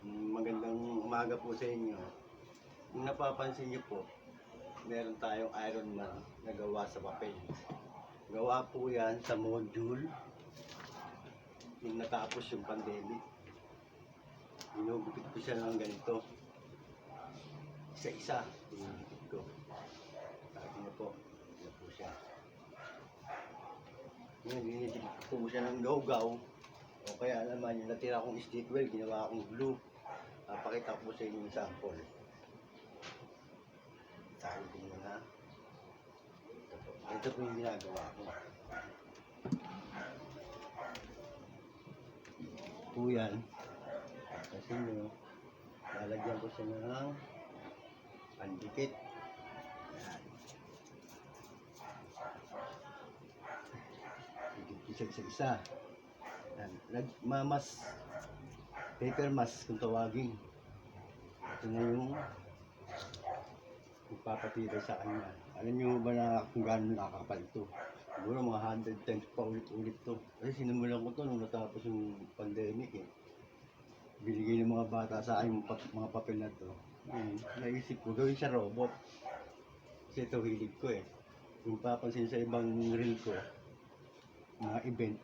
Magandang umaga po sa inyo. Kung napapansin niyo po, meron tayong Iron Man na gawa sa papel. Gawa po yan sa module nung natapos yung pandemic. Ginugupit ko siya ng ganito. Isa-isa, ginugupit ko. Sabi niyo po, ito po siya. Ngayon, dinidikit ko po siya ng gaw-gaw. O kaya naman, yung natira kong stick weld, ginawa akong glue. Pakita ko sa inyo yung sample. Sabi ko muna. Ito po yung ginagawa ko. Po yan. Kasi nyo, lalagyan ko siya ng pandikit. Yan. Dikit ko siya isa-isa. Nagmamas. Paper mask kung tawagin. Ito na yung magpapatira sa kanya. Alam nyo ba na kung gano'n nakakapal ito? Siguro mga 100 times pa ulit-ulit to. Kasi sinimulan ko to nung natapos yung pandemic eh. Binigay ng mga bata sa akin yung mga papel na to. Naisip ko, gawin siya robot. Kasi ito hilig ko eh. Kung papansin sa ibang reel ko, mga event,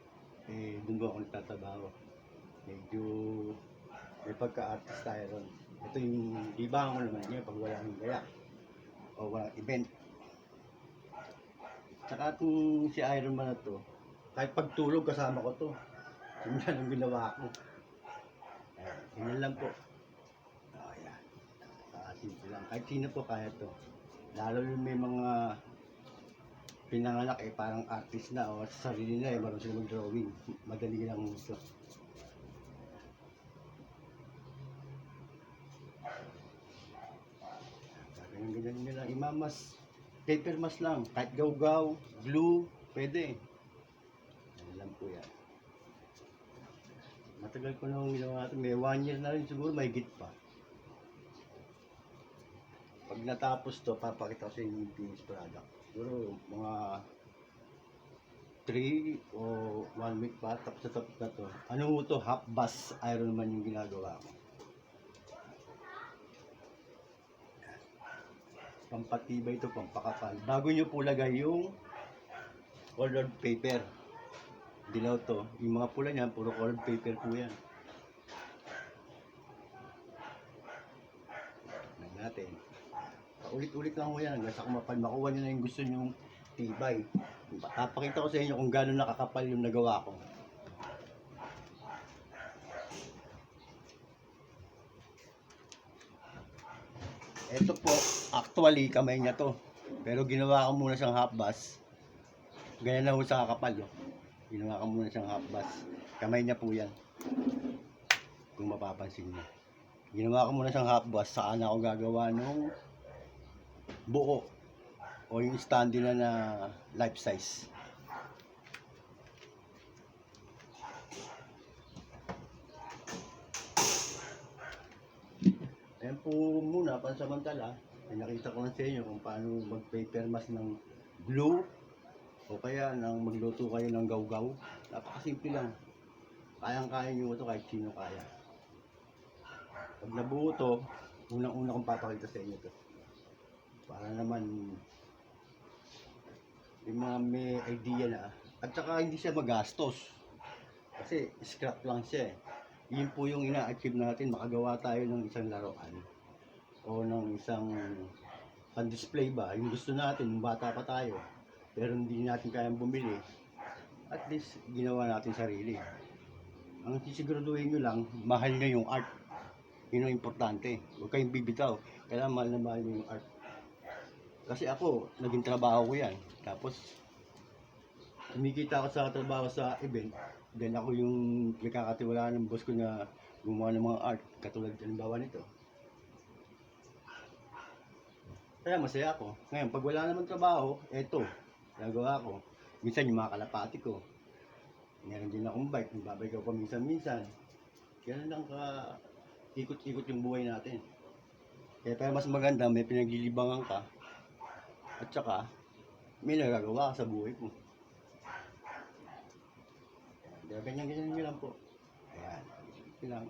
eh doon ba ako nagtatrabaho. Medyo may pagka-artist tayo ron. Ito yung libangan ko naman niya pag wala nang gaya o walang event. Saka itong si Iron Man na to, kahit pagtulog kasama ko to. Yan ang ginawa ko. Ganyan lang po. Ayan. Simple lang. Kahit sino po kaya to. Lalo yung may mga pinanganak eh parang artist na o sa sarili nila eh marunong sila mag-drawing. Madali lang ito. Ganyan nyo lang, imamas, paper mask lang, kahit gaw-gaw, glue, pwede. Yan lang po yan. Matagal ko nung ginawa natin, may 1 year na rin siguro, may higit pa. Pag natapos to, papakita ko sa inyo yung finished product. Siguro mga 3 o 1 week pa, tapos na to. Ano to, half bus Iron Man yung ginagawa ko. Pampatibay ito, pampakapal. Bago nyo po lagay yung colored paper. Dilaw to. Yung mga pula niyan, puro colored paper po yan. Tignan natin. Ulit-ulit lang mo yan. Hanggang sa kumapal, makuha nyo na yung gusto nyong tibay. Papakita ko sa inyo kung gano'n nakakapal yung nagawa ko. Ito po, actually, kamay niya to. Pero ginawa ko muna siyang half bus. Ganyan na ho sa kakapal. Oh. Ginawa ko muna siyang half bus. Kamay niya po yan. Kung mapapansin niyo. Ginawa ko muna siyang half bus. Saan ako gagawa nung buo. O yung standing na life size. Ayan po muna, pansamantala, ay nakita ko lang sa inyo kung paano mag-paper mask ng glue o kaya nang magluto kayo ng gaw-gaw. Napakasimple lang. Kayang-kaya nyo ito kahit sino kaya. Pag nabuo ito, unang-una kong papakita sa inyo ito. Para naman yung mga may idea na. At saka hindi siya magastos. Kasi scrap lang siya eh. Yun po yung ina-achieve natin, makagawa tayo ng isang laruan o ng isang pan-display ba, yung gusto natin, bata pa tayo pero hindi natin kayang bumili, at least ginawa natin sarili. Ang sisiguraduhin nyo lang, mahal nyo yung art. Yun ang importante, huwag kayong bibitaw, kailangan mahal na mahal nyo yung art. Kasi ako, naging trabaho ko yan, tapos kumikita ako sa trabaho sa event. Then ako yung nakakatiwalaan ng boss ko na gumawa ng mga art, katulad halimbawa nito. Kaya masaya ako. Ngayon, pag wala naman trabaho, eto, nagawa ko. Minsan yung mga kalapati ko. Meron din akong bike, nagbabike ako minsan-minsan. Kaya lang ka, ikot-ikot yung buhay natin. Kaya mas maganda, may pinaglilibangan ka. At saka, may nagagawa ka sa buhay mo. Kaya ganyan-ganyan nyo lang po. Ayan, yun lang.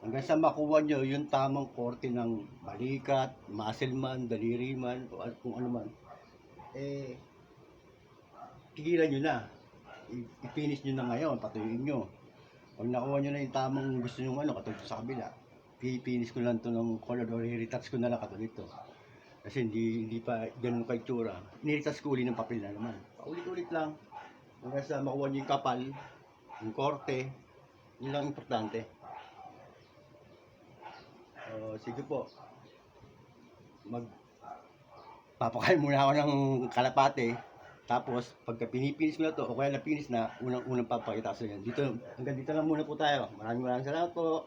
Hanggang sa makuha nyo yung tamang korte ng balikat, muscle man, daliri man, o kung ano man, eh, tigilan nyo na. I-finish nyo na ngayon, patuyuin nyo. Pag nakuha nyo na yung tamang gusto nyo katulad sa kabila, i-finish ko lang to ng color or i-retouch ko na lang katulad ito. Kasi hindi pa ganun kay tsura. Ni-retouch ko uli ng papel na naman. Paulit-ulit lang. Hanggang sa makuha nyo yung kapal, yung korte, yun lang importante. Sige po. Papakain muna ako ng kalapate. Tapos, pagka pinipinis ko na to, o kaya napinis na, unang-unang papakita ko sa inyo. Hanggang dito lang muna po tayo. Maraming salamat po.